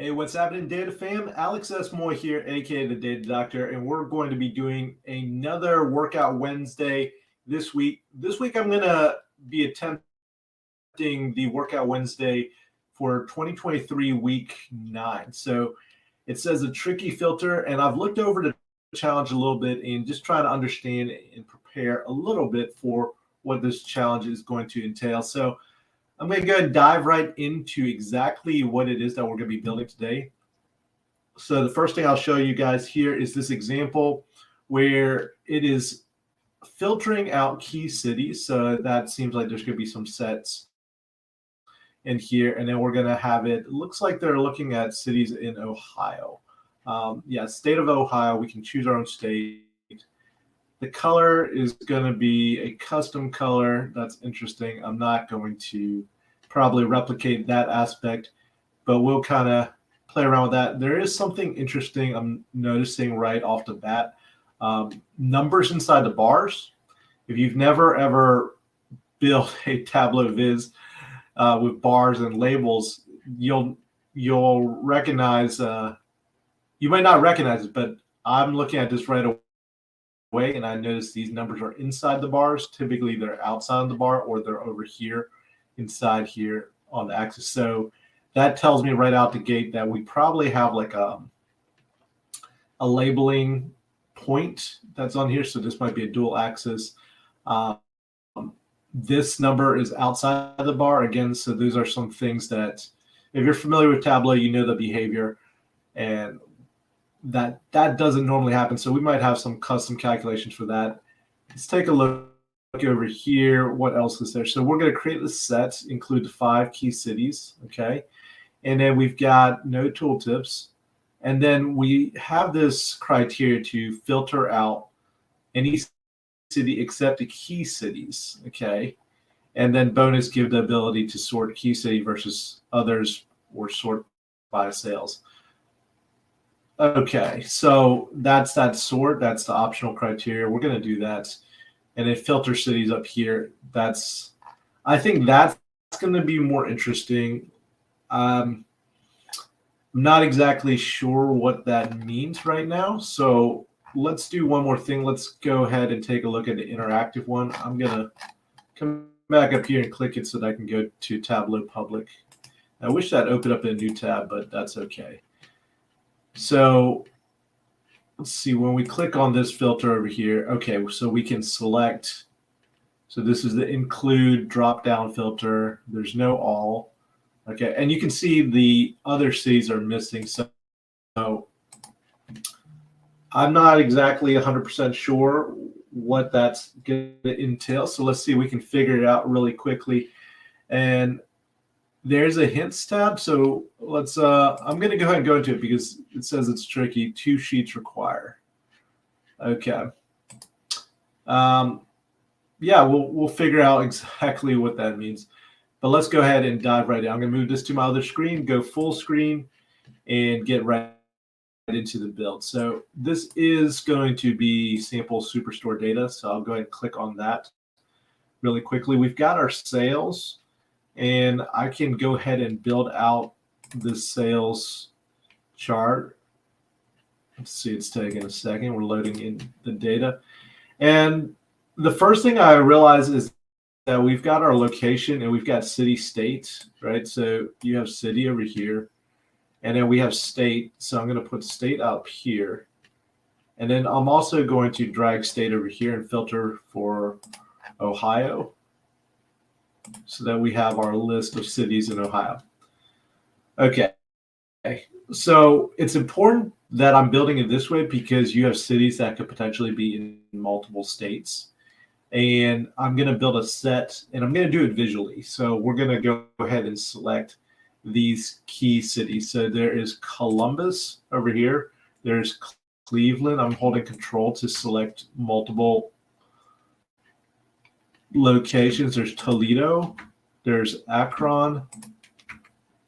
Hey, what's happening, Data Fam? Alex S. Moy here, aka the Data Doctor, and we're going to be doing another Workout Wednesday this week. This week, I'm going to be attempting the Workout Wednesday for 2023 Week 9. So it says a tricky filter, and I've looked over the challenge a little bit and just trying to understand and prepare a little bit for what this challenge is going to entail. So I'm going to go ahead and dive right into exactly what it is that we're going to be building today. So the first thing I'll show you guys here is this example where it is filtering out key cities. So that seems like there's going to be some sets in here. And then we're going to have it looks like they're looking at cities in Ohio. State of Ohio. We can choose our own state. The color is going to be a custom color. That's interesting. I'm not going to probably replicate that aspect, but we'll kind of play around with that. There is something interesting I'm noticing right off the bat. Numbers inside the bars. If you've never ever built a Tableau viz with bars and labels, you'll recognize. You might not recognize it, but I'm looking at this right away. And I notice these numbers are inside the bars. Typically, they're outside of the bar or they're over here, inside here on the axis. So that tells me right out the gate that we probably have like a labeling point that's on here. So this might be a dual axis. This number is outside of the bar again. So these are some things that, if you're familiar with Tableau, you know the behavior, and that doesn't normally happen. So we might have some custom calculations for that. Let's take a look over here. What else is there? So we're going to create the set, include the 5 key cities. Okay. And then we've got no tooltips. And then we have this criteria to filter out any city except the key cities. Okay. And then bonus, give the ability to sort key city versus others or sort by sales. Okay, so that's that sort. That's the optional criteria. We're going to do that. And then filter cities up here. I think that's going to be more interesting. I'm not exactly sure what that means right now. So let's do one more thing. Let's go ahead and take a look at the interactive one. I'm going to come back up here and click it so that I can go to Tableau Public. I wish that opened up in a new tab, but that's okay. So let's see, when we click on this filter over here, okay, so we can select. So this is the include drop-down filter. There's no all. Okay, and you can see the other cities are missing. So I'm not exactly 100% sure what that's going to entail. So let's see if we can figure it out really quickly. And there's a hints tab. So let's, I'm going to go ahead and go into it because it says it's tricky. 2 sheets require. Okay. Yeah, we'll figure out exactly what that means. But let's go ahead and dive right in. I'm going to move this to my other screen, go full screen, and get right into the build. So this is going to be sample Superstore data. So I'll go ahead and click on that really quickly. We've got our sales. And I can go ahead and build out the sales chart. Let's see, it's taking a second. We're loading in the data. And the first thing I realize is that we've got our location and we've got city state, right? So you have city over here. And then we have state. So I'm going to put state up here. And then I'm also going to drag state over here and filter for Ohio, so that we have our list of cities in Ohio. Okay, so it's important that I'm building it this way because you have cities that could potentially be in multiple states. And I'm going to build a set, and I'm going to do it visually. So we're going to go ahead and select these key cities. So there is Columbus over here. There's Cleveland. I'm holding control to select multiple locations. There's Toledo, there's Akron,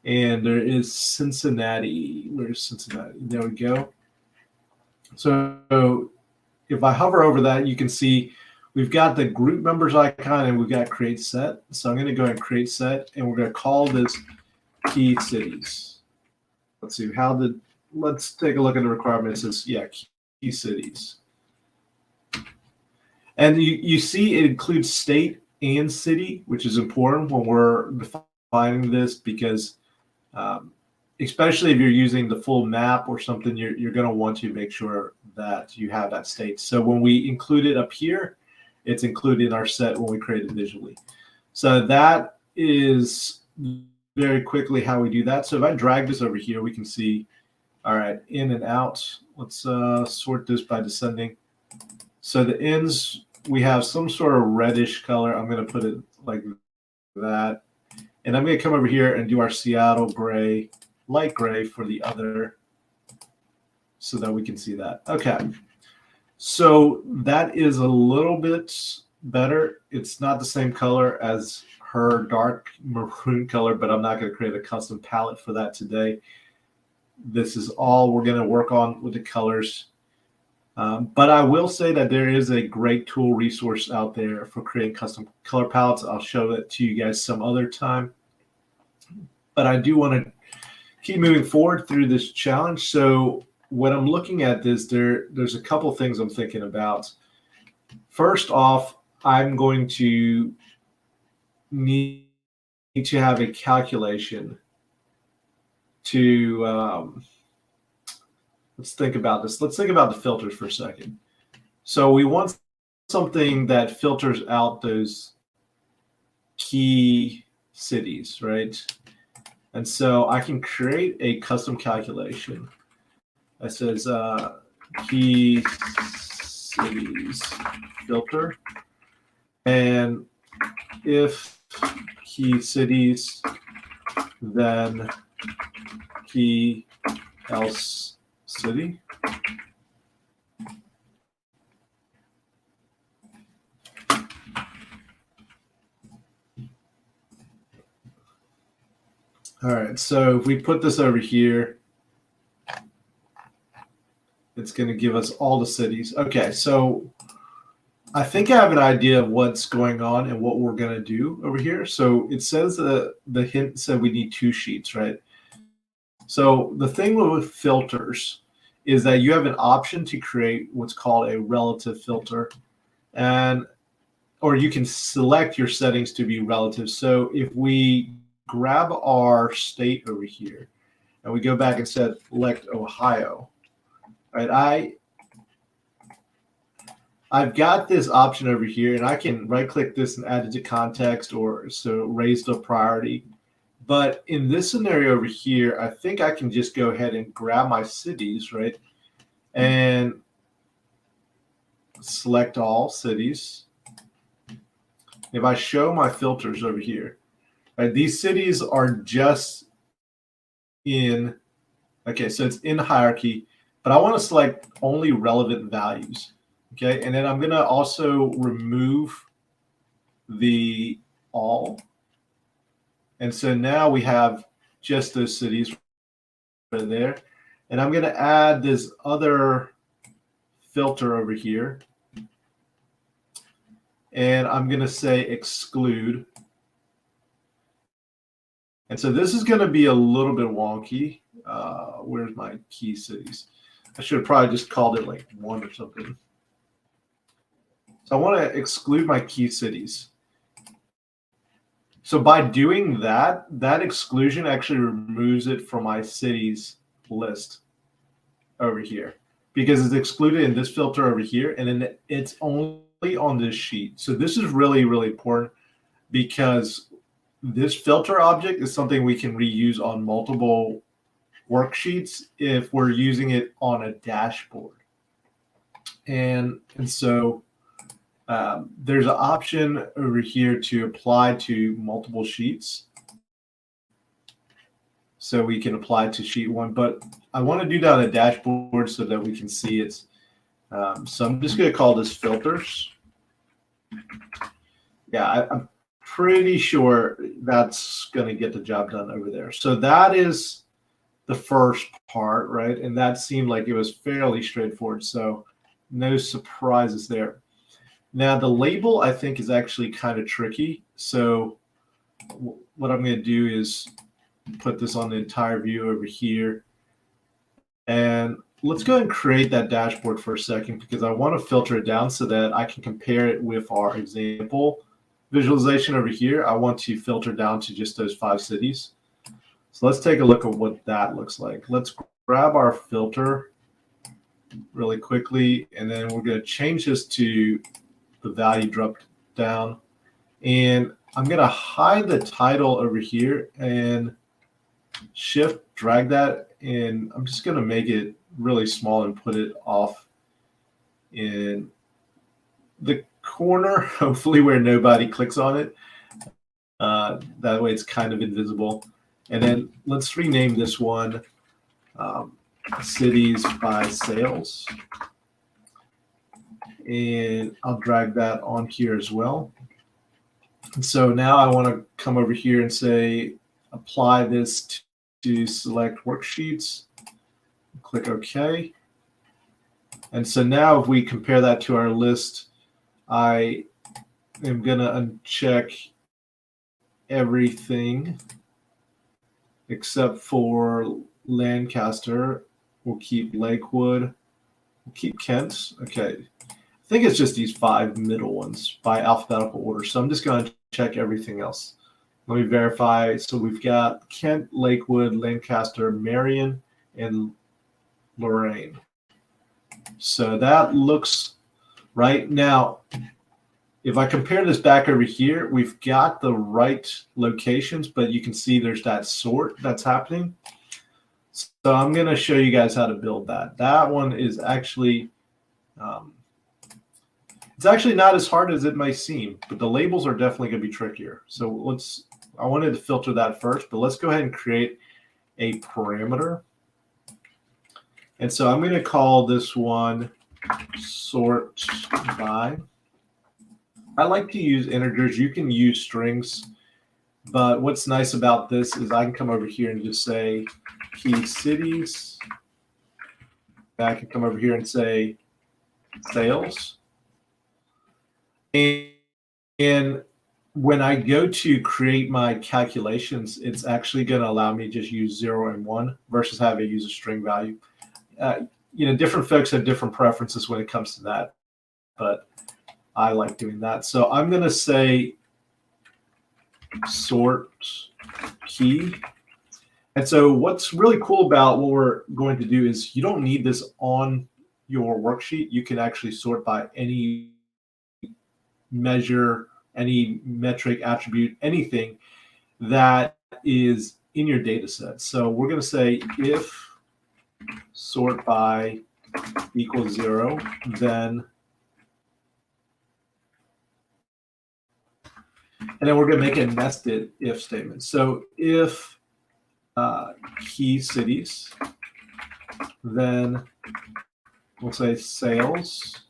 and there is Cincinnati. Where's Cincinnati? There we go. So if I hover over that, you can see we've got the group members icon and we've got create set. So I'm going to go ahead and create set, and we're going to call this key cities. let's see, let's take a look at the requirements. It's, yeah, key cities. And you see it includes state and city, which is important when we're defining this, because especially if you're using the full map or something, you're going to want to make sure that you have that state. So when we include it up here, it's included in our set when we create it visually. So that is very quickly how we do that. So if I drag this over here, we can see, all right, in and out. Let's sort this by descending. So the ends, we have some sort of reddish color. I'm going to put it like that. And I'm going to come over here and do our Seattle gray, light gray for the other, so that we can see that. Okay. So that is a little bit better. It's not the same color as her dark maroon color, but I'm not going to create a custom palette for that today. This is all we're going to work on with the colors. But I will say that there is a great tool resource out there for creating custom color palettes. I'll show that to you guys some other time. But I do want to keep moving forward through this challenge. So when I'm looking at this, there's a couple things I'm thinking about. First off, I'm going to need to have a calculation to let's think about this. Let's think about the filters for a second. So we want something that filters out those key cities, right? And so I can create a custom calculation that says key cities filter. And if key cities, then key else city. All right, so if we put this over here, it's going to give us all the cities. Okay, so I think I have an idea of what's going on and what we're going to do over here. So it says the hint said we need 2 sheets, right? So the thing with filters is that you have an option to create what's called a relative filter, or you can select your settings to be relative. So if we grab our state over here and we go back and select Ohio, right? I've got this option over here, and I can right click this and add it to context, or so raise the priority. But in this scenario over here, I think I can just go ahead and grab my cities, right? And select all cities. If I show my filters over here, right, these cities are just in, okay, so it's in hierarchy, but I want to select only relevant values. Okay, and then I'm going to also remove the all. And so now we have just those cities right there. And I'm going to add this other filter over here. And I'm going to say exclude. And so this is going to be a little bit wonky. Where's my key cities? I should have probably just called it like 1 or something. So I want to exclude my key cities. So by doing that, that exclusion actually removes it from my cities list over here, because it's excluded in this filter over here, and then it's only on this sheet. So this is really, really important, because this filter object is something we can reuse on multiple worksheets if we're using it on a dashboard. And so there's an option over here to apply to multiple sheets. So we can apply to sheet 1, but I want to do that on a dashboard so that we can see it. So I'm just going to call this filters. Yeah, I'm pretty sure that's going to get the job done over there. So that is the first part, right? And that seemed like it was fairly straightforward. So no surprises there. Now, the label, I think, is actually kind of tricky. So what I'm going to do is put this on the entire view over here. And let's go ahead and create that dashboard for a second, because I want to filter it down so that I can compare it with our example visualization over here. I want to filter down to just those 5 cities. So let's take a look at what that looks like. Let's grab our filter really quickly, and then we're going to change this to the value drop down. And I'm going to hide the title over here and shift drag that, and I'm just going to make it really small and put it off in the corner, hopefully where nobody clicks on it. That way it's kind of invisible. And then let's rename this one cities by sales. And I'll drag that on here as well. And so now I want to come over here and say, apply this to select worksheets, click OK. And so now if we compare that to our list, I am going to uncheck everything except for Lancaster. We'll keep Lakewood. We'll keep Kent. Okay. I think it's just these 5 middle ones by alphabetical order. So I'm just going to check everything else. Let me verify. So we've got Kent, Lakewood, Lancaster, Marion, and Lorraine. So that looks right. Now, if I compare this back over here, we've got the right locations, but you can see there's that sort that's happening. So I'm going to show you guys how to build that. That one is actually, it's actually not as hard as it may seem, but the labels are definitely going to be trickier. So I wanted to filter that first, but let's go ahead and create a parameter. And so I'm going to call this one sort by. I like to use integers. You can use strings, but what's nice about this is I can come over here and just say key cities. I can come over here and say sales. And when I go to create my calculations, it's actually going to allow me to just use 0 and 1 versus having to use a string value. Different folks have different preferences when it comes to that, but I like doing that. So I'm going to say sort key. And so what's really cool about what we're going to do is you don't need this on your worksheet. You can actually sort by any measure, any metric, attribute, anything that is in your data set. So we're going to say if sort by equals 0, then and then we're going to make a nested if statement. So if key cities, then we'll say sales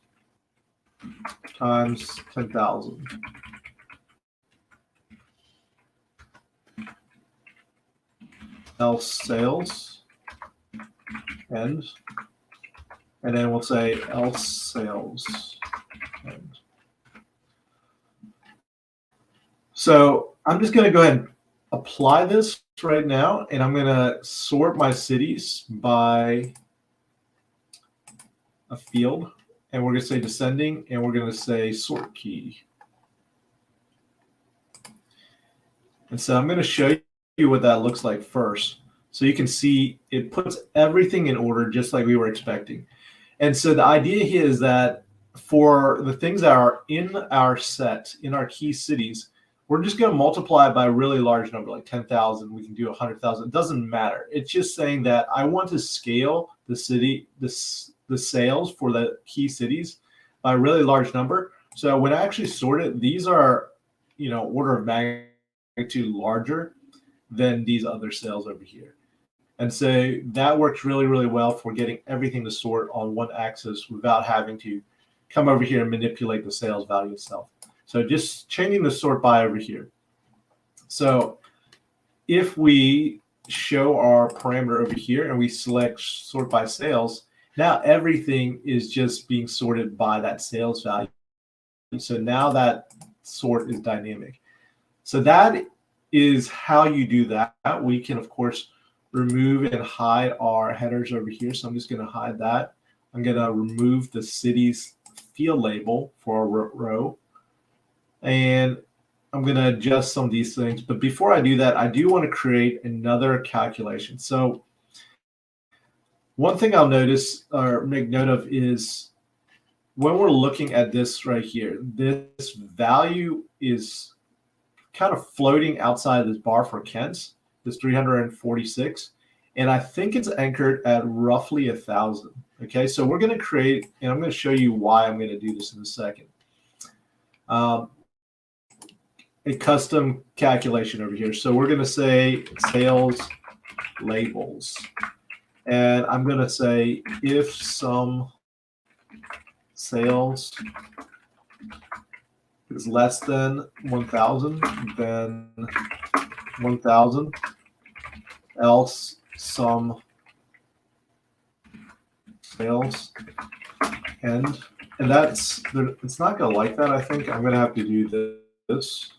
times 10,000. Else sales end. And then we'll say else sales end. So I'm just going to go ahead and apply this right now, and I'm going to sort my cities by a field, and we're going to say descending, and we're going to say sort key. And so I'm going to show you what that looks like first. So you can see it puts everything in order just like we were expecting. And so the idea here is that for the things that are in our set, in our key cities, we're just going to multiply by a really large number, like 10,000. We can do 100,000. It doesn't matter. It's just saying that I want to scale the sales for the key cities by a really large number. So when I actually sort it, these are, order of magnitude larger than these other sales over here. And so that works really, really well for getting everything to sort on one axis without having to come over here and manipulate the sales value itself. So just changing the sort by over here. So if we show our parameter over here and we select sort by sales, now everything is just being sorted by that sales value. So now that sort is dynamic. So that is how you do that. We can, of course, remove and hide our headers over here. So I'm just going to hide that. I'm going to remove the city's field label for our row. And I'm going to adjust some of these things. But before I do that, I do want to create another calculation. So one thing I'll notice or make note of is when we're looking at this right here, this value is kind of floating outside this bar for Kent's, this 346. And I think it's anchored at roughly 1,000. Okay, so we're going to create, and I'm going to show you why I'm going to do this in a second. A custom calculation over here. So we're going to say sales labels. And I'm going to say if some sales is less than 1,000, then 1,000, else some sales end. And that's, it's not going to like that. I think I'm going to have to do this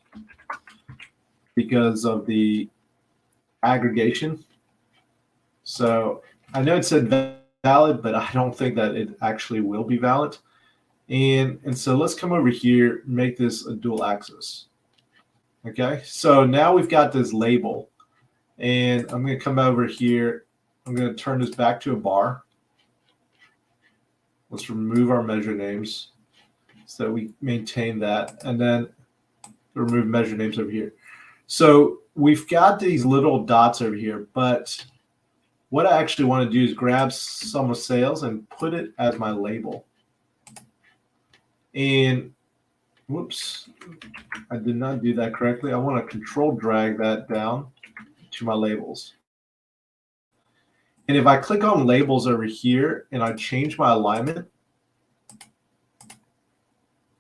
because of the aggregation. So I know it said valid, but I don't think that it actually will be valid. And so let's come over here, make this a dual axis. Okay, so now we've got this label. And I'm going to come over here. I'm going to turn this back to a bar. Let's remove our measure names so that we maintain that. And then remove measure names over here. So we've got these little dots over here, but what I actually want to do is grab sum of sales and put it as my label. And whoops, I did not do that correctly. I want to control drag that down to my labels. And if I click on labels over here and I change my alignment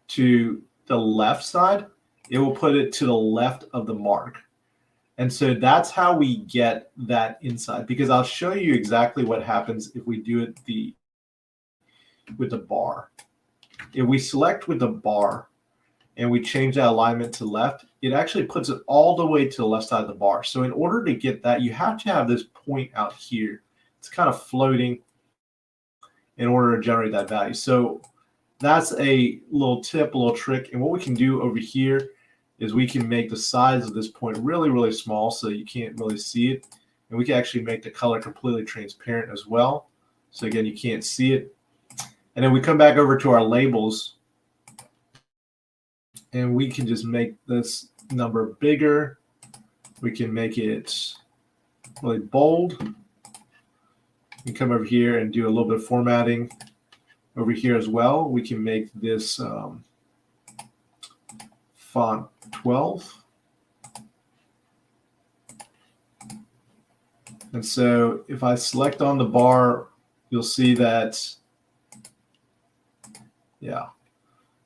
to the left side, it will put it to the left of the mark. And so that's how we get that inside, because I'll show you exactly what happens if we do it with the bar. If we select with the bar and we change that alignment to left, it actually puts it all the way to the left side of the bar. So in order to get that, you have to have this point out here. It's kind of floating in order to generate that value. So that's a little tip, a little trick. And what we can do over here is we can make the size of this point really, really small so you can't really see it. And we can actually make the color completely transparent as well. So again, you can't see it. And then we come back over to our labels and we can just make this number bigger. We can make it really bold. We come over here and do a little bit of formatting over here as well. We can make this font 12. And so if I select on the bar, you'll see that, yeah.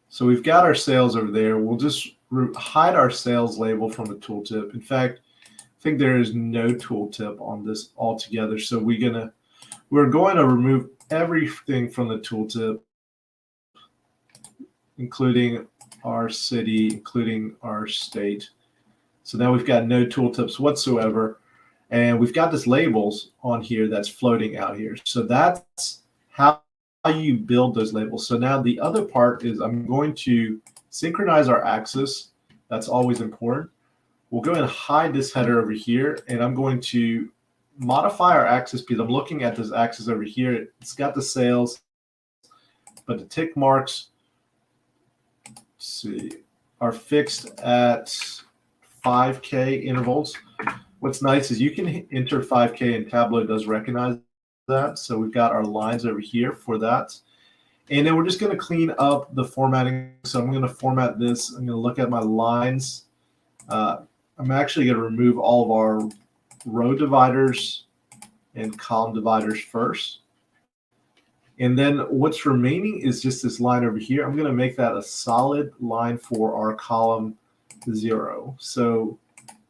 So we've got our sales over there. We'll just hide our sales label from the tooltip. In fact, I think there is no tooltip on this altogether. So we're going to remove everything from the tooltip, including our city, including our state. So now we've got no tooltips whatsoever. And we've got this labels on here that's floating out here. So that's how you build those labels. So now the other part is I'm going to synchronize our axis. That's always important. We'll go and hide this header over here. And I'm going to modify our axis because I'm looking at this axis over here. It's got the sales, but the tick marks, let's see, are fixed at 5K intervals. What's nice is you can enter 5K and Tableau does recognize that. So we've got our lines over here for that. And then we're just going to clean up the formatting. So I'm going to format this. I'm going to look at my lines. I'm actually going to remove all of our row dividers and column dividers first. And then what's remaining is just this line over here. I'm going to make that a solid line for our column 0. So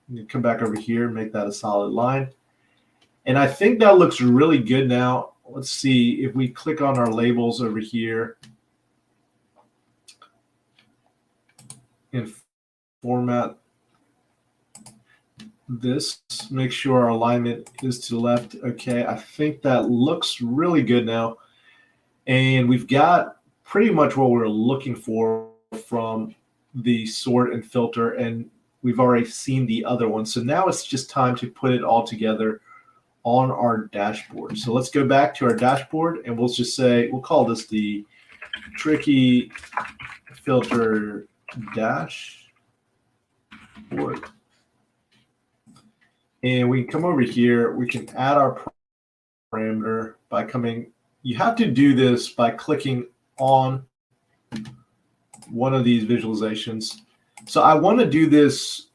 you come back over here and make that a solid line. And I think that looks really good now. Let's see if we click on our labels over here and format this, make sure our alignment is to the left. Okay, I think that looks really good now. And we've got pretty much what we're looking for from the sort and filter, and we've already seen the other one. So now it's just time to put it all together on our dashboard. So let's go back to our dashboard, and we'll just say, we'll call this the tricky filter dashboard. And we can come over here, we can add our parameter by coming, you have to do this by clicking on one of these visualizations. So I want to do this,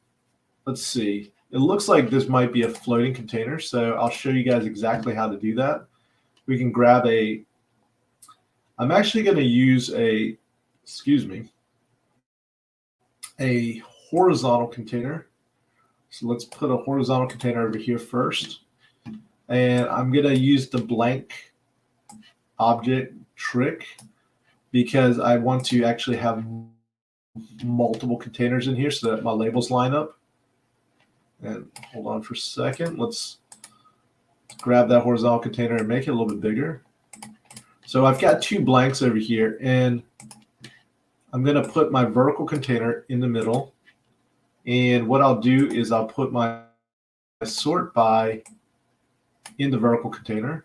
let's see, it looks like this might be a floating container. So I'll show you guys exactly how to do that. We can grab a, I'm actually going to use a, a horizontal container. So let's put a horizontal container over here first. And I'm going to use the blank object trick because I want to actually have multiple containers in here so that my labels line up. And hold on for a second. Let's grab that horizontal container and make it a little bit bigger. So I've got two blanks over here, and I'm going to put my vertical container in the middle. And what I'll do is I'll put my sort by in the vertical container,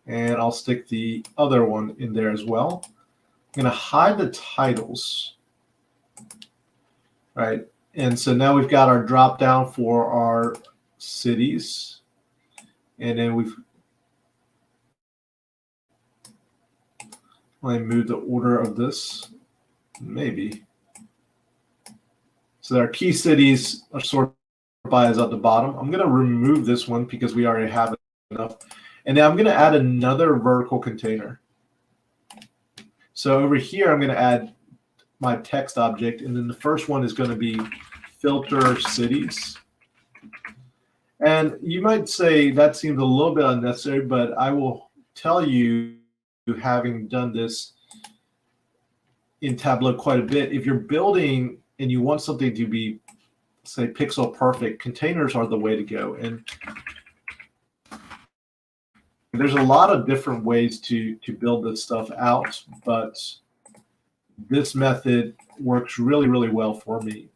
and I'll stick the other one in there as well. I'm going to hide the titles. All right. And so now we've got our drop down for our cities. And then let me move the order of this, maybe. So our key cities are sorted by is at the bottom. I'm going to remove this one because we already have enough. And then I'm going to add another vertical container. So over here, I'm going to add my text object. And then the first one is going to be filter cities. And you might say that seems a little bit unnecessary, but I will tell you, having done this in Tableau quite a bit, if you're building and you want something to be, say, pixel perfect, containers are the way to go. And there's a lot of different ways to build this stuff out, but this method works really, really well for me.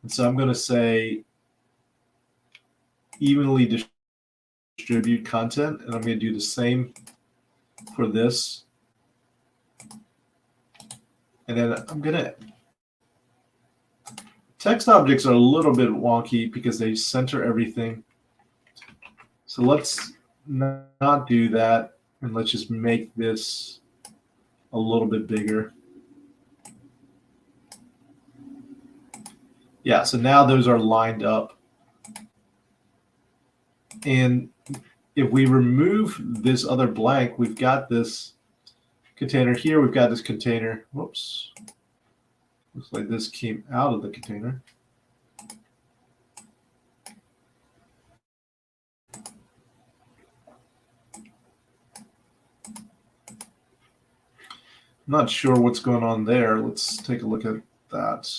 And so I'm going to say evenly distribute content, and I'm going to do the same for this. And then I'm going to, text objects are a little bit wonky because they center everything. So let's not do that, and let's just make this a little bit bigger. Yeah, so now those are lined up. And if we remove this other blank, we've got this container here. We've got this container. Whoops. Looks like this came out of the container. I'm not sure what's going on there. Let's take a look at that.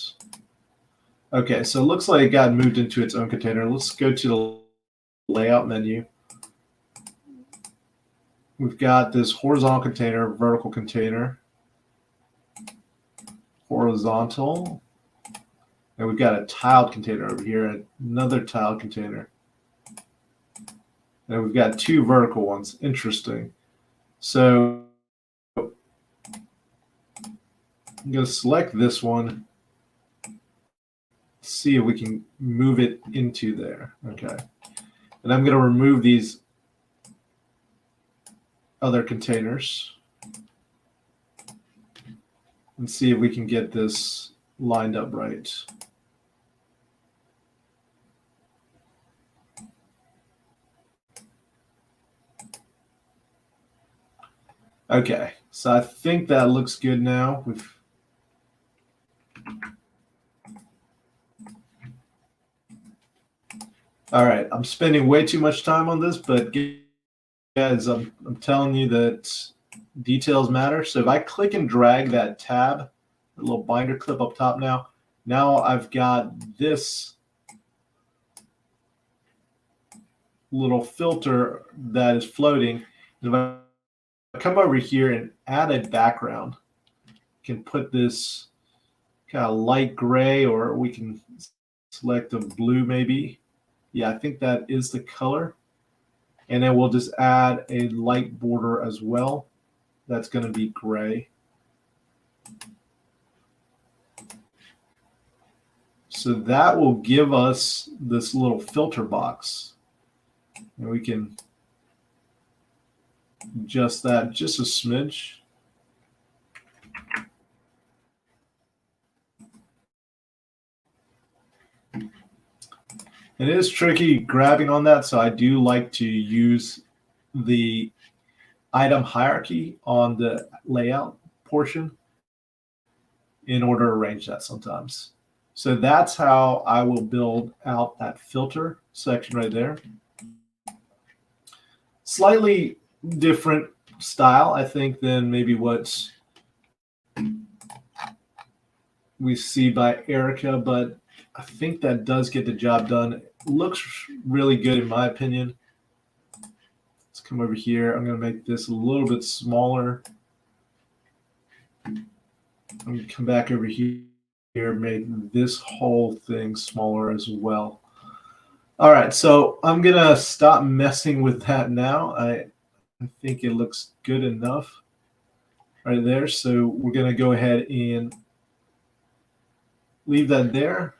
Okay, so it looks like it got moved into its own container. Let's go to the layout menu. We've got this horizontal container, vertical container, horizontal, and we've got a tiled container over here, another tiled container. And we've got two vertical ones. Interesting. So I'm going to select this one, see if we can move it into there. Okay. And I'm going to remove these other containers and see if we can get this lined up right. Okay, so I think that looks good now. All right, I'm spending way too much time on this, but guys, I'm telling you that details matter. So if I click and drag that tab, the little binder clip up top now I've got this little filter that is floating. And if I come over here and add a background, I can put this kind of light gray, or we can select a blue maybe. Yeah, I think that is the color. And then we'll just add a light border as well. That's going to be gray. So that will give us this little filter box. And we can adjust that just a smidge. It is tricky grabbing on that, so I do like to use the item hierarchy on the layout portion in order to arrange that sometimes. So that's how I will build out that filter section right there. Slightly different style, I think, than maybe what we see by Erica, but I think that does get the job done. It looks really good in my opinion. Let's come over here. I'm going to make this a little bit smaller. I'm going to come back over here, make this whole thing smaller as well. All right, so I'm going to stop messing with that now. I think it looks good enough right there. So we're going to go ahead and leave that there.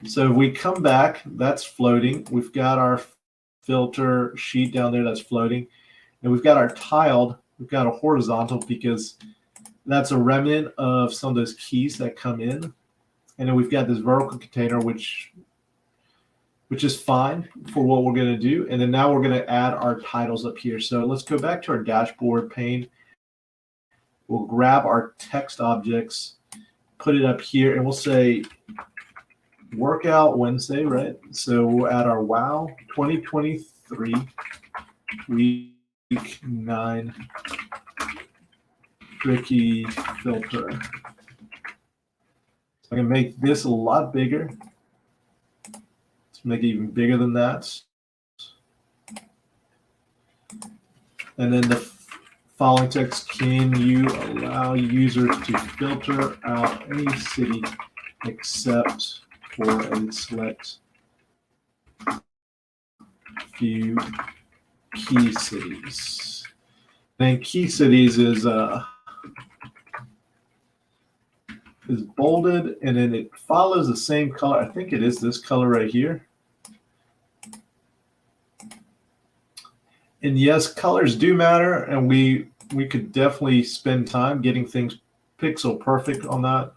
So if we come back, that's floating. We've got our filter sheet down there that's floating. And we've got our tiled, we've got a horizontal because that's a remnant of some of those keys that come in. And then we've got this vertical container, which is fine for what we're going to do. And then now we're going to add our titles up here. So let's go back to our dashboard pane. We'll grab our text objects, put it up here, and we'll say Workout Wednesday, right? So we'll add our WoW 2023 week 9 tricky filter. So I can make this a lot bigger. Let's make it even bigger than that. And then the following text: can you allow users to filter out any city except for a select few key cities? And key cities is bolded, and then it follows the same color. I think it is this color right here. And yes, colors do matter, and we could definitely spend time getting things pixel perfect on that.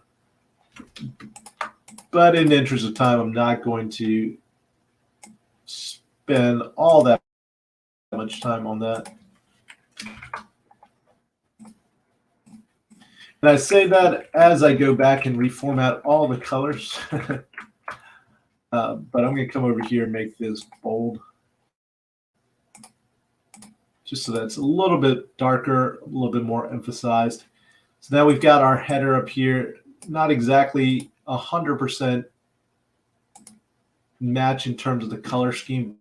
But in the interest of time, I'm not going to spend all that much time on that. And I say that as I go back and reformat all the colors. But I'm going to come over here and make this bold, just so that's a little bit darker, a little bit more emphasized. So now we've got our header up here, not exactly 100% match in terms of the color scheme,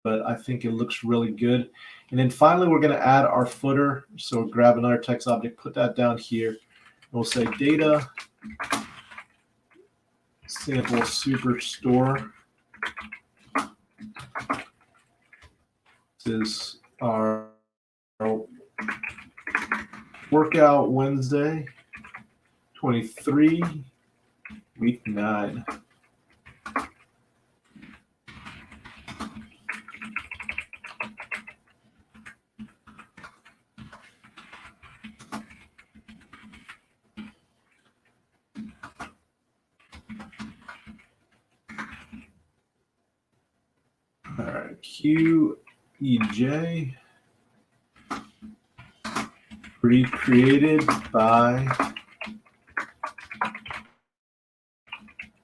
but I think it looks really good. And then finally, we're going to add our footer. So we'll grab another text object, put that down here. We'll say data sample superstore. This is our Workout Wednesday 23 week 9. All right, QEJ, recreated by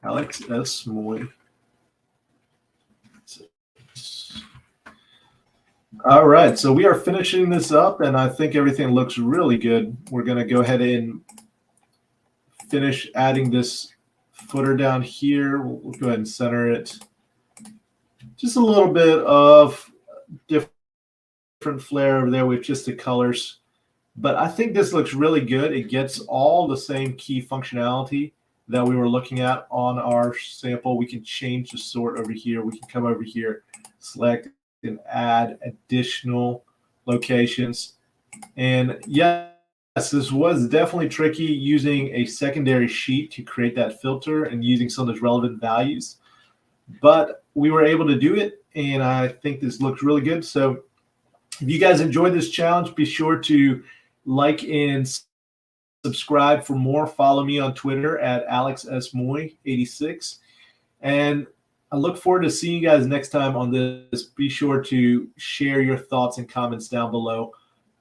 Alex S. Moy. All right, so we are finishing this up, and I think everything looks really good. We're going to go ahead and finish adding this footer down here. We'll go ahead and center it. Just a little bit of different flare over there with just the colors. But I think this looks really good. It gets all the same key functionality that we were looking at on our sample. We can change the sort over here. We can come over here, select and add additional locations. And yes, this was definitely tricky using a secondary sheet to create that filter and using some of those relevant values. But we were able to do it, and I think this looks really good. So if you guys enjoyed this challenge, be sure to like and subscribe for more. Follow me on Twitter at AlexSMoy86. And I look forward to seeing you guys next time on this. Be sure to share your thoughts and comments down below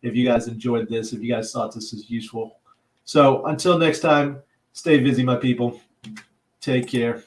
if you guys enjoyed this, if you guys thought this was useful. So until next time, stay busy, my people. Take care.